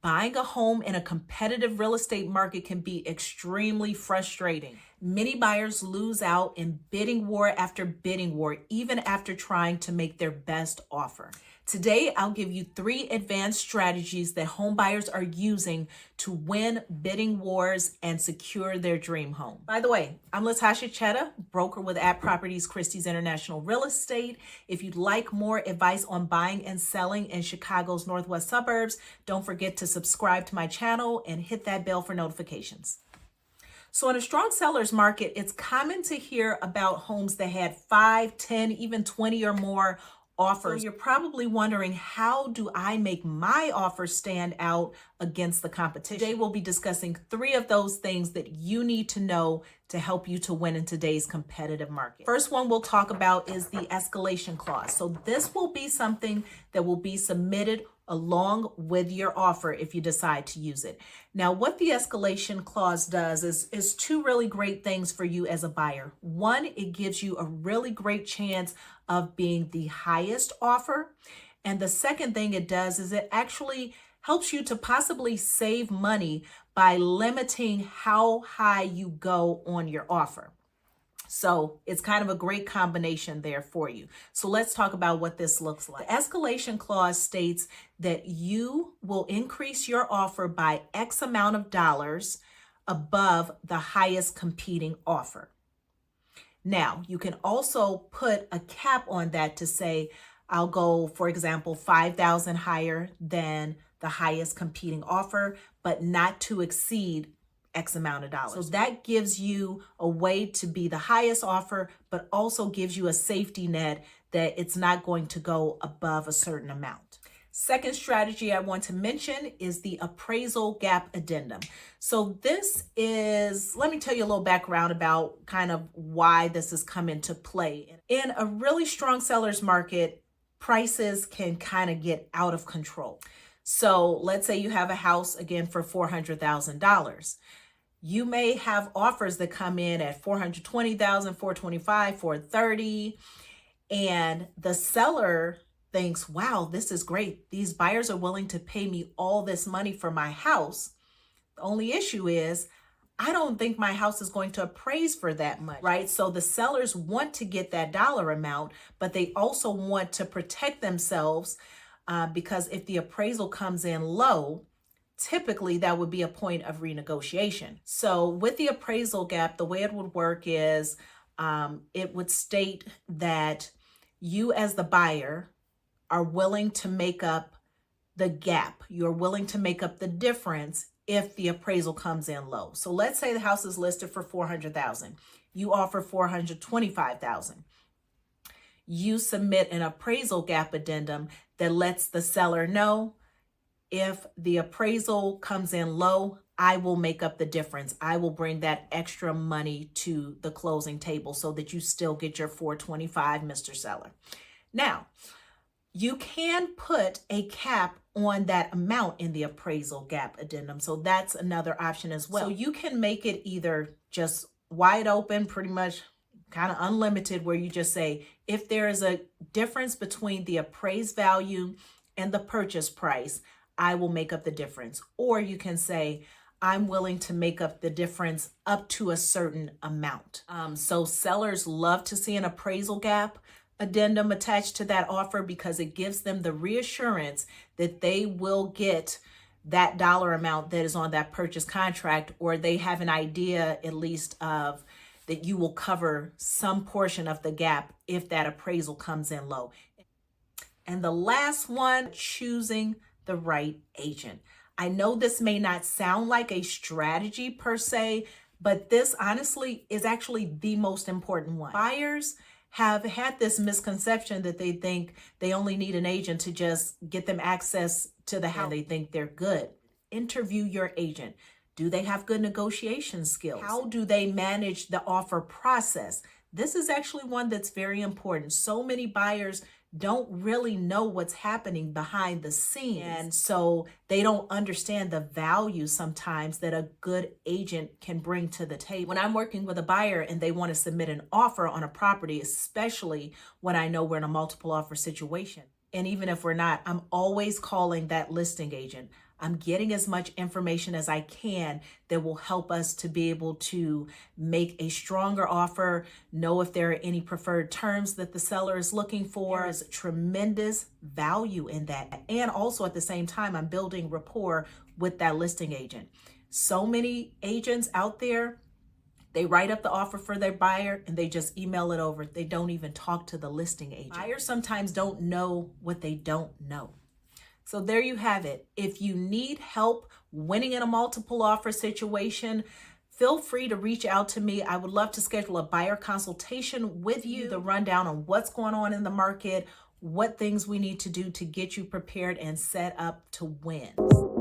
Buying a home in a competitive real estate market can be extremely frustrating. Many buyers lose out in bidding war after bidding war, even after trying to make their best offer. Today, I'll give you 3 advanced strategies that home buyers are using to win bidding wars and secure their dream home. By the way, I'm Latasha Chedda, broker with Properties Christie's International Real Estate. If you'd like more advice on buying and selling in Chicago's Northwest suburbs, don't forget to subscribe to my channel and hit that bell for notifications. So in a strong seller's market, it's common to hear about homes that had 5, 10, even 20 or more offers. So you're probably wondering, how do I make my offer stand out against the competition? Today we'll be discussing 3 of those things that you need to know to help you to win in today's competitive market. First one we'll talk about is the escalation clause. So this will be something that will be submitted along with your offer if you decide to use it. Now, what the escalation clause does is 2 really great things for you as a buyer. One, it gives you a really great chance of being the highest offer. And the second thing it does is it actually helps you to possibly save money by limiting how high you go on your offer. So it's kind of a great combination there for you. So let's talk about what this looks like. The escalation clause states that you will increase your offer by X amount of dollars above the highest competing offer. Now, you can also put a cap on that to say, I'll go, for example, $5,000 higher than the highest competing offer, but not to exceed X amount of dollars. So that gives you a way to be the highest offer, but also gives you a safety net that it's not going to go above a certain amount. Second strategy I want to mention is the appraisal gap addendum. So this is, let me tell you a little background about kind of why this has come into play. In a really strong seller's market, prices can kind of get out of control. So let's say you have a house again for $400,000. You may have offers that come in at $420,000, $425,000, $430,000, and the seller thinks, wow, this is great. These buyers are willing to pay me all this money for my house. The only issue is, I don't think my house is going to appraise for that much, right? So the sellers want to get that dollar amount, but they also want to protect themselves because if the appraisal comes in low, typically that would be a point of renegotiation. So with the appraisal gap, the way it would work is it would state that you as the buyer are willing to make up the gap. You're willing to make up the difference if the appraisal comes in low. So let's say the house is listed for $400,000. You offer $425,000. You submit an appraisal gap addendum that lets the seller know, if the appraisal comes in low, I will make up the difference. I will bring that extra money to the closing table so that you still get your $425, Mr. Seller. Now, you can put a cap on that amount in the appraisal gap addendum. So that's another option as well. So you can make it either just wide open, pretty much kind of unlimited, where you just say, if there is a difference between the appraised value and the purchase price, I will make up the difference. Or you can say, I'm willing to make up the difference up to a certain amount. So sellers love to see an appraisal gap addendum attached to that offer because it gives them the reassurance that they will get that dollar amount that is on that purchase contract, or they have an idea at least of that you will cover some portion of the gap if that appraisal comes in low. And the last one, choosing the right agent. I know this may not sound like a strategy per se, but this honestly is actually the most important one. Buyers have had this misconception that they think they only need an agent to just get them access to the house. They think they're good. Interview your agent. Do they have good negotiation skills? How do they manage the offer process? This is actually one that's very important. So many buyers don't really know what's happening behind the scenes. And so they don't understand the value sometimes that a good agent can bring to the table. When I'm working with a buyer and they want to submit an offer on a property, especially when I know we're in a multiple offer situation, and even if we're not, I'm always calling that listing agent. I'm getting as much information as I can that will help us to be able to make a stronger offer, know if there are any preferred terms that the seller is looking for. There's tremendous value in that. And also at the same time, I'm building rapport with that listing agent. So many agents out there, they write up the offer for their buyer and they just email it over. They don't even talk to the listing agent. Buyers sometimes don't know what they don't know. So there you have it. If you need help winning in a multiple offer situation, feel free to reach out to me. I would love to schedule a buyer consultation with you, the rundown on what's going on in the market, what things we need to do to get you prepared and set up to win.